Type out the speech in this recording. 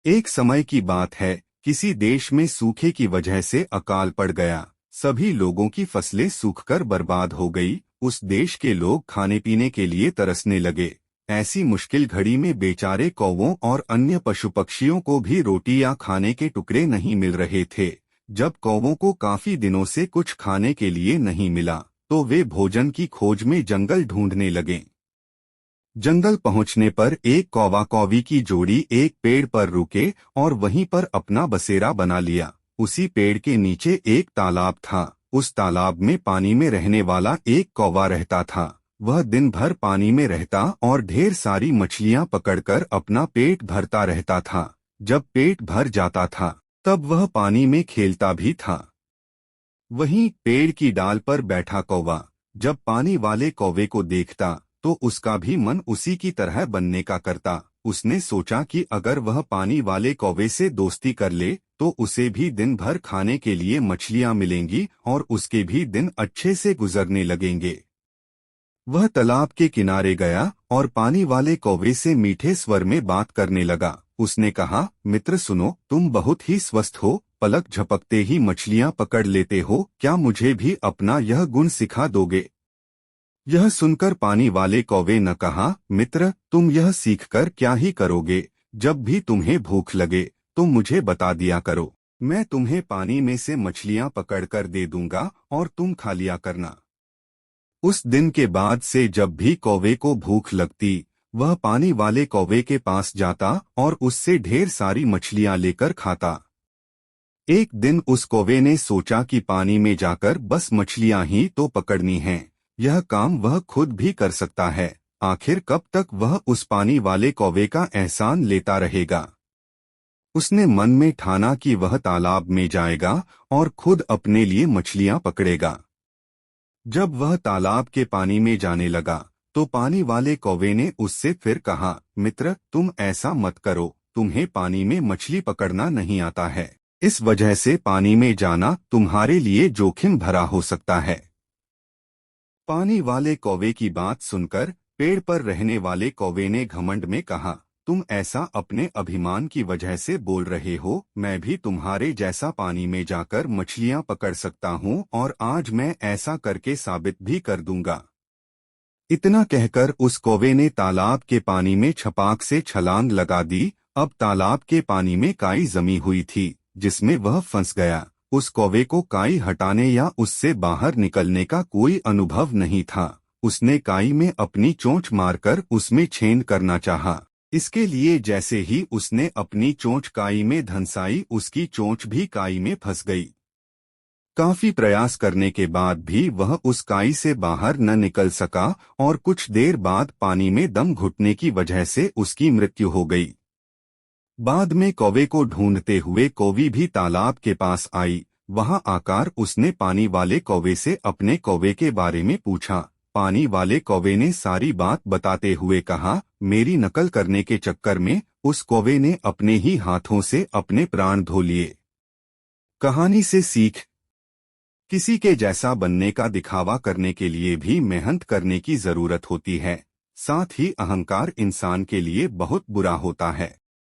एक समय की बात है, किसी देश में सूखे की वजह से अकाल पड़ गया। सभी लोगों की फसलें सूखकर बर्बाद हो गई। उस देश के लोग खाने पीने के लिए तरसने लगे। ऐसी मुश्किल घड़ी में बेचारे कौवों और अन्य पशु पक्षियों को भी रोटी या खाने के टुकड़े नहीं मिल रहे थे। जब कौवों को काफी दिनों से कुछ खाने के लिए नहीं मिला, तो वे भोजन की खोज में जंगल ढूंढने लगे। जंगल पहुंचने पर एक कौवा कौवी की जोड़ी एक पेड़ पर रुके और वहीं पर अपना बसेरा बना लिया। उसी पेड़ के नीचे एक तालाब था। उस तालाब में पानी में रहने वाला एक कौवा रहता था। वह दिन भर पानी में रहता और ढेर सारी मछलियां पकड़कर अपना पेट भरता रहता था। जब पेट भर जाता था, तब वह पानी में खेलता भी था। वहीं पेड़ की डाल पर बैठा कौवा जब पानी वाले कौवे को देखता, तो उसका भी मन उसी की तरह बनने का करता। उसने सोचा कि अगर वह पानी वाले कौवे से दोस्ती कर ले, तो उसे भी दिन भर खाने के लिए मछलियां मिलेंगी और उसके भी दिन अच्छे से गुजरने लगेंगे। वह तालाब के किनारे गया और पानी वाले कौवे से मीठे स्वर में बात करने लगा। उसने कहा, मित्र सुनो, तुम बहुत ही स्वस्थ हो, पलक झपकते ही मछलियां पकड़ लेते हो। क्या मुझे भी अपना यह गुण सिखा दोगे? यह सुनकर पानी वाले कौवे ने कहा, मित्र, तुम यह सीखकर क्या ही करोगे? जब भी तुम्हें भूख लगे, तो मुझे बता दिया करो। मैं तुम्हें पानी में से मछलियां पकड़कर दे दूंगा और तुम खा लिया करना। उस दिन के बाद से जब भी कौवे को भूख लगती, वह पानी वाले कौवे के पास जाता और उससे ढेर सारी मछलियां लेकर खाता। एक दिन उस कौवे ने सोचा कि पानी में जाकर बस मछलियां ही तो पकड़नी हैं। यह काम वह खुद भी कर सकता है। आखिर कब तक वह उस पानी वाले कौवे का एहसान लेता रहेगा? उसने मन में ठाना कि वह तालाब में जाएगा और खुद अपने लिए मछलियां पकड़ेगा। जब वह तालाब के पानी में जाने लगा, तो पानी वाले कौवे ने उससे फिर कहा, मित्र, तुम ऐसा मत करो, तुम्हें पानी में मछली पकड़ना नहीं आता है। इस वजह से पानी में जाना तुम्हारे लिए जोखिम भरा हो सकता है। पानी वाले कौवे की बात सुनकर पेड़ पर रहने वाले कौवे ने घमंड में कहा, तुम ऐसा अपने अभिमान की वजह से बोल रहे हो। मैं भी तुम्हारे जैसा पानी में जाकर मछलियां पकड़ सकता हूं और आज मैं ऐसा करके साबित भी कर दूंगा। इतना कहकर उस कौवे ने तालाब के पानी में छपाक से छलांग लगा दी। अब तालाब के पानी में काई जमी हुई थी, जिसमें वह फंस गया। उस कौवे को काई हटाने या उससे बाहर निकलने का कोई अनुभव नहीं था। उसने काई में अपनी चोंच मारकर उसमें छेद करना चाहा। इसके लिए जैसे ही उसने अपनी चोंच काई में धंसाई, उसकी चोंच भी काई में फंस गई। काफी प्रयास करने के बाद भी वह उस काई से बाहर न निकल सका और कुछ देर बाद पानी में दम घुटने की वजह से उसकी मृत्यु हो गई। बाद में कौवे को ढूंढते हुए कौवी भी तालाब के पास आई। वहां आकर उसने पानी वाले कौवे से अपने कौवे के बारे में पूछा। पानी वाले कौवे ने सारी बात बताते हुए कहा, मेरी नकल करने के चक्कर में उस कौवे ने अपने ही हाथों से अपने प्राण धो लिए। कहानी से सीख, किसी के जैसा बनने का दिखावा करने के लिए भी मेहनत करने की जरूरत होती है। साथ ही अहंकार इंसान के लिए बहुत बुरा होता है।